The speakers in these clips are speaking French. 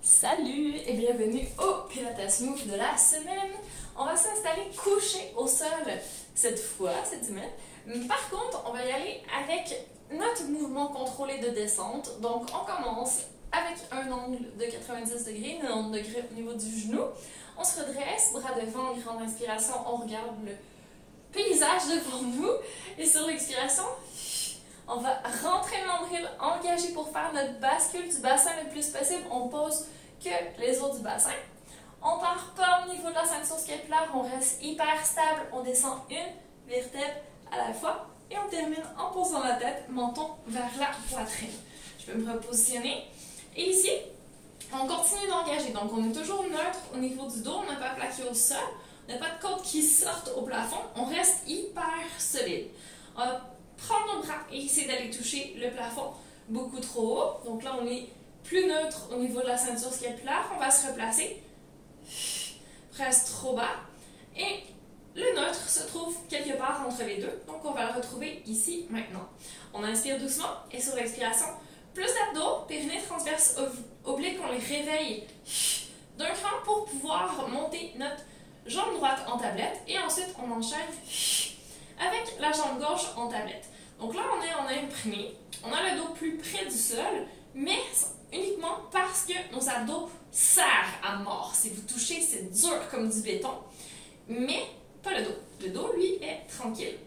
Salut et bienvenue au Pilates Move de la semaine. On va s'installer couché au sol cette semaine. Par contre, on va y aller avec notre mouvement contrôlé de descente. Donc, on commence avec un angle de 90 degrés, 90 degrés au niveau du genou. On se redresse, bras devant, grande inspiration, on regarde le paysage devant nous. Et sur l'expiration, on va rentrer le nombril engagé pour faire notre bascule du bassin le plus possible. On pose que les os du bassin. On ne part pas au niveau de la ceinture scapulaire, on reste hyper stable. On descend une vertèbre à la fois et on termine en posant la tête, menton vers la poitrine. Je peux me repositionner. Et ici, on continue d'engager. Donc, on est toujours neutre au niveau du dos, on n'a pas plaqué au sol, on n'a pas de côtes qui sortent au plafond. On reste hyper solide. On va prendre nos bras et essayer d'aller toucher le plafond beaucoup trop haut. Donc là, on est plus neutre au niveau de la ceinture scapulaire. On va se replacer presque trop bas. Et le neutre se trouve quelque part entre les deux. Donc, on va le retrouver ici, maintenant. On inspire doucement et sur l'expiration, plus d'abdos, périnée transverse oblique, on les réveille d'un cran pour pouvoir monter notre jambe droite en tablette. Et ensuite, on enchaîne avec la jambe gauche en tablette. Donc là, on est en imprimé. On a le dos plus près du sol, mais uniquement parce que nos abdos serrent à mort. Si vous touchez, c'est dur comme du béton, mais pas le dos. Le dos, lui, est tranquille.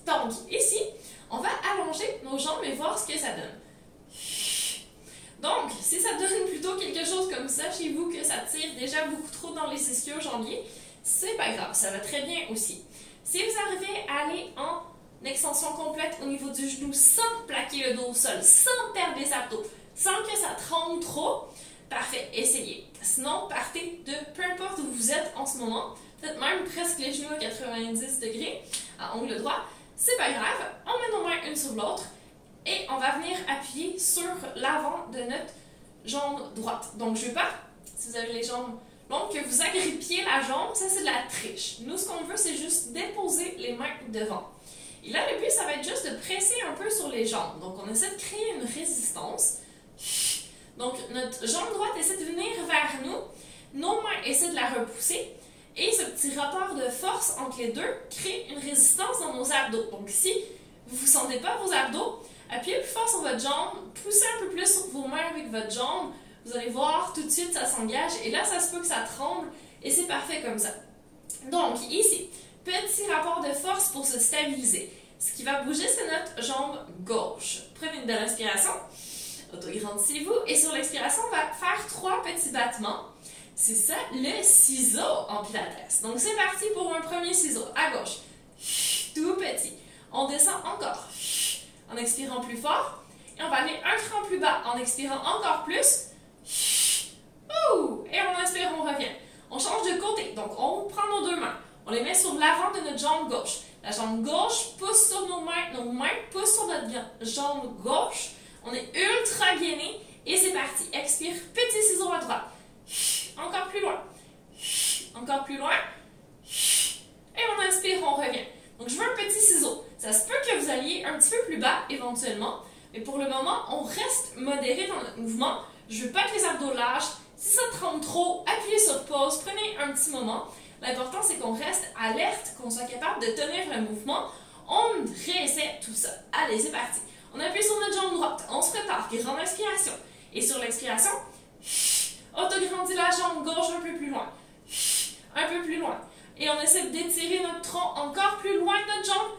Donc, ici, on va allonger nos jambes et voir ce que ça donne. Donc, si ça donne plutôt quelque chose comme ça chez vous, que ça tire déjà beaucoup trop dans les ischio-jambiers, c'est pas grave, ça va très bien aussi. Si vous arrivez à aller en extension complète au niveau du genou sans plaquer le dos au sol, sans perdre les abdos, sans que ça tremble trop, parfait, essayez. Sinon, partez de peu importe où vous êtes en ce moment, peut-être même presque les genoux à 90 degrés, à angle droit, c'est pas grave, on met nos mains une sur l'autre et on va venir appuyer sur l'avant de notre jambe droite. Donc, je veux pas, si vous avez les jambes longues, que vous agrippiez la jambe, ça c'est de la triche. Nous, ce qu'on veut, c'est juste déposer les mains devant. Et là, le but, ça va être juste de presser un peu sur les jambes. Donc, on essaie de créer une résistance. Donc, notre jambe droite essaie de venir vers nous. Nos mains essaient de la repousser. Et ce petit rapport de force entre les deux crée une résistance dans nos abdos. Donc, si vous ne sentez pas vos abdos, appuyez plus fort sur votre jambe, poussez un peu plus sur vos mains avec votre jambe. Vous allez voir, tout de suite, ça s'engage. Et là, ça se peut que ça tremble. Et c'est parfait comme ça. Donc, ici, petit rapport de force pour se stabiliser. Ce qui va bouger, c'est notre jambe gauche. Prenez une belle inspiration. Autograndissez-vous. Et sur l'expiration, on va faire 3 petits battements. C'est ça, le ciseau en pilates. Donc, c'est parti pour un premier ciseau. À gauche. Tout petit. On descend encore. En expirant plus fort. Et on va aller un cran plus bas en expirant encore plus. Ouh! Et on inspire, on revient. On change de côté. Donc, on prend nos 2 mains. On les met sur l'avant de notre jambe gauche. La jambe gauche pousse sur nos mains poussent sur notre jambe gauche. On est ultra gainé et c'est parti. Expire, petit ciseau à droite. Encore plus loin. Encore plus loin. Et on inspire, on revient. Donc, je veux un petit ciseau. Ça se peut que vous alliez un petit peu plus bas éventuellement, mais pour le moment, on reste modéré dans notre mouvement. Je veux pas que les abdos lâchent. Si ça tremble trop, appuyez sur pause, prenez un petit moment. L'important, c'est qu'on reste alerte, qu'on soit capable de tenir le mouvement. On réessaie tout ça. Allez, c'est parti. On appuie sur notre jambe droite. On se prépare. Grande inspiration. Et sur l'expiration, autograndis la jambe gauche un peu plus loin. Un peu plus loin. Et on essaie d'étirer notre tronc encore plus loin de notre jambe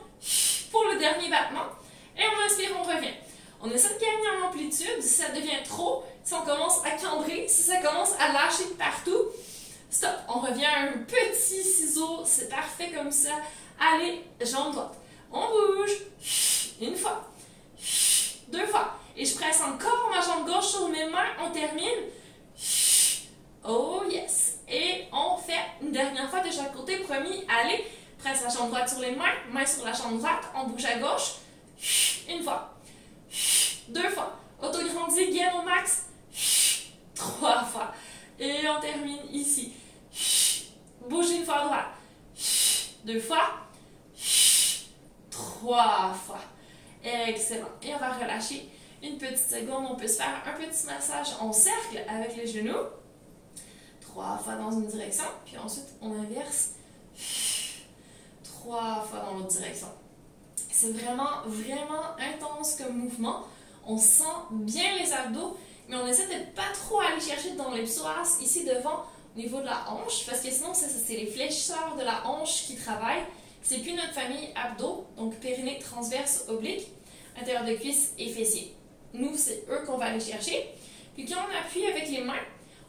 pour le dernier battement. Et on inspire, on revient. On essaie de gagner en amplitude. Si ça devient trop, si on commence à cambrer, si ça commence à lâcher partout, stop. On revient à un petit ciseau. C'est parfait comme ça. Allez, jambe droite. On bouge. Une fois. 2 fois. Et je presse encore ma jambe gauche sur mes mains. On termine. Oh yes. Et on fait une dernière fois de chaque côté. Promis. Allez. Presse la jambe droite sur les mains. Main sur la jambe droite. On bouge à gauche. Une fois. 2 fois. Autograndis, gain au max. 3 fois. Et on termine ici. Bougez une fois à droite. 2 fois. 3 fois. Excellent. Et on va relâcher Une petite seconde, on peut se faire un petit massage en cercle avec les genoux. 3 fois dans une direction, puis ensuite on inverse. 3 fois dans l'autre direction. C'est vraiment, vraiment intense comme mouvement. On sent bien les abdos, mais on essaie de pas trop aller chercher dans les psoas ici devant au niveau de la hanche, parce que sinon c'est les fléchisseurs de la hanche qui travaillent. C'est plus notre famille abdos, donc périnée, transverse, oblique, intérieur de cuisse et fessier. Nous, c'est eux qu'on va aller chercher. Puis quand on appuie avec les mains,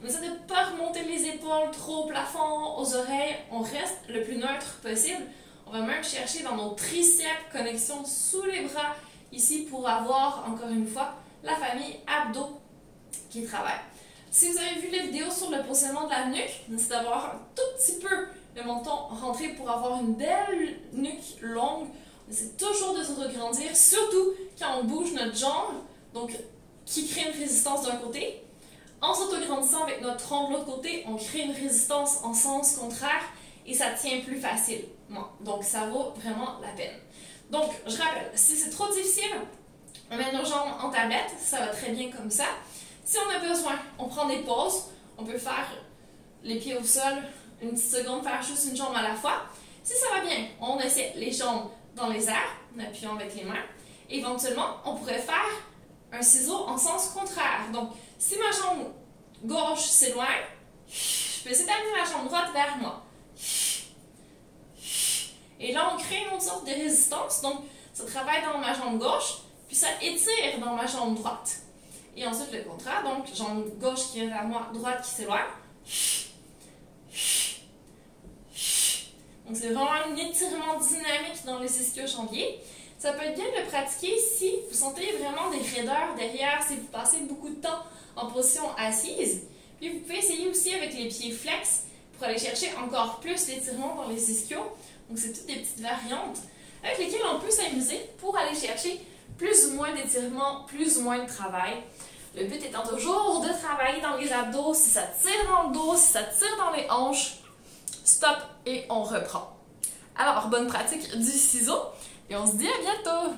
on essaie de ne pas remonter les épaules trop au plafond, aux oreilles. On reste le plus neutre possible. On va même chercher dans nos triceps, connexion sous les bras, ici pour avoir, encore une fois, la famille abdos qui travaille. Si vous avez vu les vidéos sur le positionnement de la nuque, c'est d'avoir un tout petit peu le menton rentré pour avoir une belle nuque longue. On essaie toujours de se regrandir, surtout quand on bouge notre jambe, donc qui crée une résistance d'un côté. En s'autograndissant avec notre tronc de l'autre côté, on crée une résistance en sens contraire et ça tient plus facilement. Donc, ça vaut vraiment la peine. Donc, je rappelle, si c'est trop difficile, on met nos jambes en tablette, ça va très bien comme ça. Si on a besoin, on prend des pauses. On peut faire les pieds au sol, une petite seconde, faire juste une jambe à la fois. Si ça va bien, on essaie les jambes dans les airs, en appuyant avec les mains. Éventuellement, on pourrait faire un ciseau en sens contraire. Donc, si ma jambe gauche s'éloigne, je peux essayer d'amener ma jambe droite vers moi. Et là, on crée une autre sorte de résistance. Donc, ça travaille dans ma jambe gauche, puis ça étire dans ma jambe droite. Et ensuite, le contraire. Donc, jambe gauche qui vient vers moi, droite qui s'éloigne. Donc, c'est vraiment un étirement dynamique dans les ischio-jambiers. Ça peut être bien de le pratiquer si vous sentez vraiment des raideurs derrière, si vous passez beaucoup de temps en position assise. Puis, vous pouvez essayer aussi avec les pieds flex pour aller chercher encore plus l'étirement dans les ischios. Donc, c'est toutes des petites variantes avec lesquelles on peut s'amuser pour aller chercher plus ou moins d'étirement, plus ou moins de travail. Le but étant toujours de travailler dans les abdos. Si ça tire dans le dos, si ça tire dans les hanches, stop et on reprend. Alors, bonne pratique du ciseau et on se dit à bientôt!